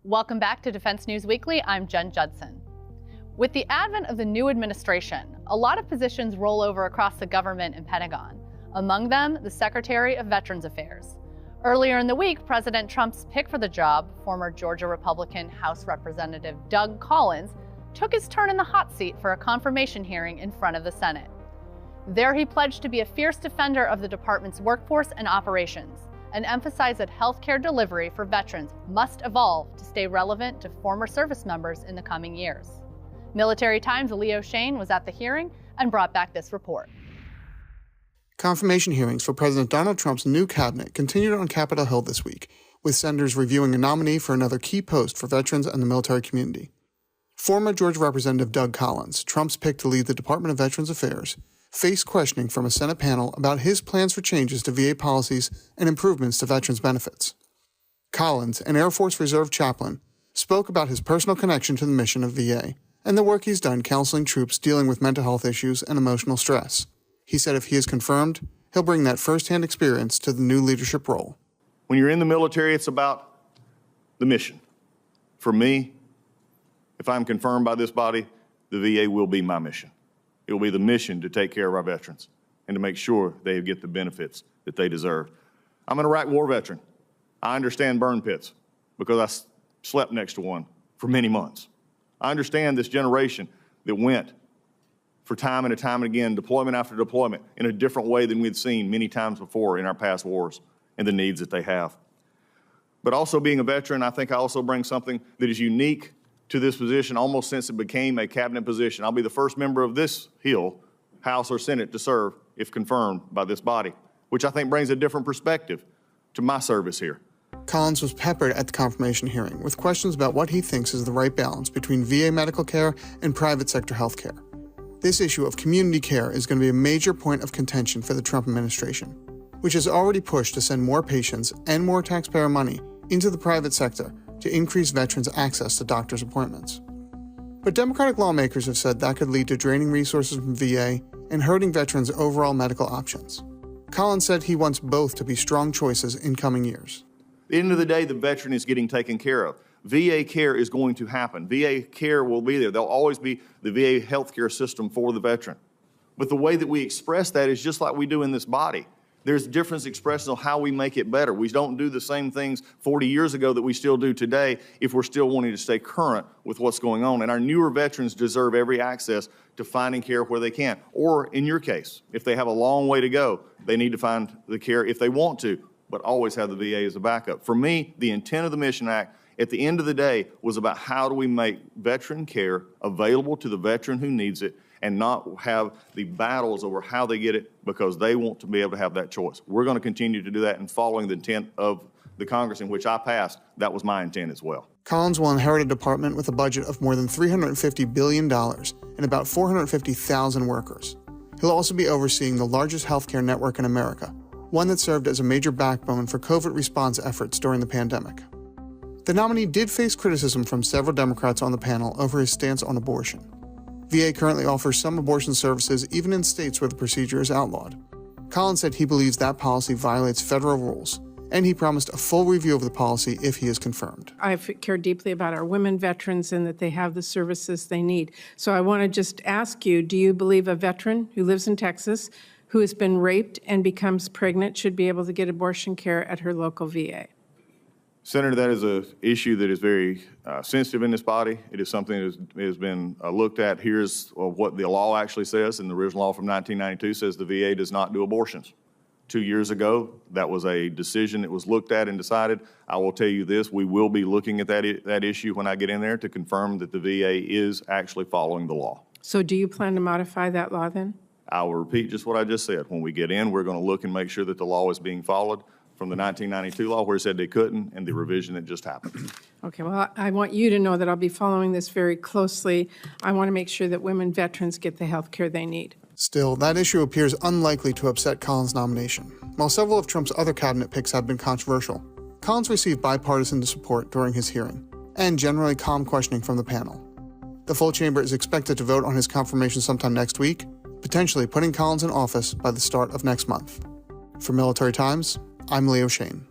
Welcome back to Defense News Weekly. I'm Jen Judson. With the advent of the new administration, a lot of positions roll over across the government and Pentagon. Among them, the Secretary of Veterans Affairs. Earlier in the week, President Trump's pick for the job, former Georgia Republican House Representative Doug Collins, took his turn in the hot seat for a confirmation hearing in front of the Senate. There he pledged to be a fierce defender of the department's workforce and operations, and emphasized that healthcare delivery for veterans must evolve to stay relevant to former service members in the coming years. Military Times' Leo Shane was at the hearing and brought back this report. Confirmation hearings for President Donald Trump's new cabinet continued on Capitol Hill this week, with senators reviewing a nominee for another key post for veterans and the military community. Former Georgia Representative Doug Collins, Trump's pick to lead the Department of Veterans Affairs, faced questioning from a Senate panel about his plans for changes to VA policies and improvements to veterans' benefits. Collins, an Air Force Reserve chaplain, spoke about his personal connection to the mission of VA and the work he's done counseling troops dealing with mental health issues and emotional stress. He said if he is confirmed, he'll bring that firsthand experience to the new leadership role. When you're in the military, it's about the mission. For me, if I'm confirmed by this body, the VA will be my mission. It will be the mission to take care of our veterans and to make sure they get the benefits that they deserve. I'm an Iraq War veteran. I understand burn pits because I slept next to one for many months. I understand this generation that went for time and time and again, deployment after deployment, in a different way than we'd seen many times before in our past wars and the needs that they have. But also being a veteran, I think I also bring something that is unique to this position almost since it became a cabinet position. I'll be the first member of this Hill, House or Senate, to serve if confirmed by this body, which I think brings a different perspective to my service here. Collins was peppered at the confirmation hearing with questions about what he thinks is the right balance between VA medical care and private sector health care. This issue of community care is going to be a major point of contention for the Trump administration, which has already pushed to send more patients and more taxpayer money into the private sector to increase veterans' access to doctors' appointments. But Democratic lawmakers have said that could lead to draining resources from VA and hurting veterans' overall medical options. Collins said he wants both to be strong choices in coming years. At the end of the day, the veteran is getting taken care of. VA care is going to happen. VA care will be there. There'll always be the VA healthcare system for the veteran. But the way that we express that is just like we do in this body. There's different expressions of how we make it better. We don't do the same things 40 years ago that we still do today if we're still wanting to stay current with what's going on. And our newer veterans deserve every access to finding care where they can. Or in your case, if they have a long way to go, they need to find the care if they want to, but always have the VA as a backup. For me, the intent of the Mission Act at the end of the day was about how do we make veteran care available to the veteran who needs it and not have the battles over how they get it because they want to be able to have that choice. We're going to continue to do that, and following the intent of the Congress in which I passed, that was my intent as well. Collins will inherit a department with a budget of more than $350 billion and about 450,000 workers. He'll also be overseeing the largest healthcare network in America, one that served as a major backbone for COVID response efforts during the pandemic. The nominee did face criticism from several Democrats on the panel over his stance on abortion. VA currently offers some abortion services even in states where the procedure is outlawed. Collins said he believes that policy violates federal rules, and he promised a full review of the policy if he is confirmed. I care deeply about our women veterans and that they have the services they need. So I want to just ask you, do you believe a veteran who lives in Texas who has been raped and becomes pregnant should be able to get abortion care at her local VA? Senator, that is an issue that is very sensitive in this body. It is something that has been looked at. Here's what the law actually says, and the original law from 1992 says the VA does not do abortions. 2 years ago, that was a decision that was looked at and decided. I will tell you this, we will be looking at that issue when I get in there to confirm that the VA is actually following the law. So do you plan to modify that law then? I will repeat just what I just said. When we get in, we're going to look and make sure that the law is being followed from the 1992 law where it said they couldn't and the revision that just happened. Okay, well, I want you to know that I'll be following this very closely. I want to make sure that women veterans get the health care they need. Still, that issue appears unlikely to upset Collins' nomination. While several of Trump's other cabinet picks have been controversial, Collins received bipartisan support during his hearing and generally calm questioning from the panel. The full chamber is expected to vote on his confirmation sometime next week, potentially putting Collins in office by the start of next month. For Military Times, I'm Leo Shane.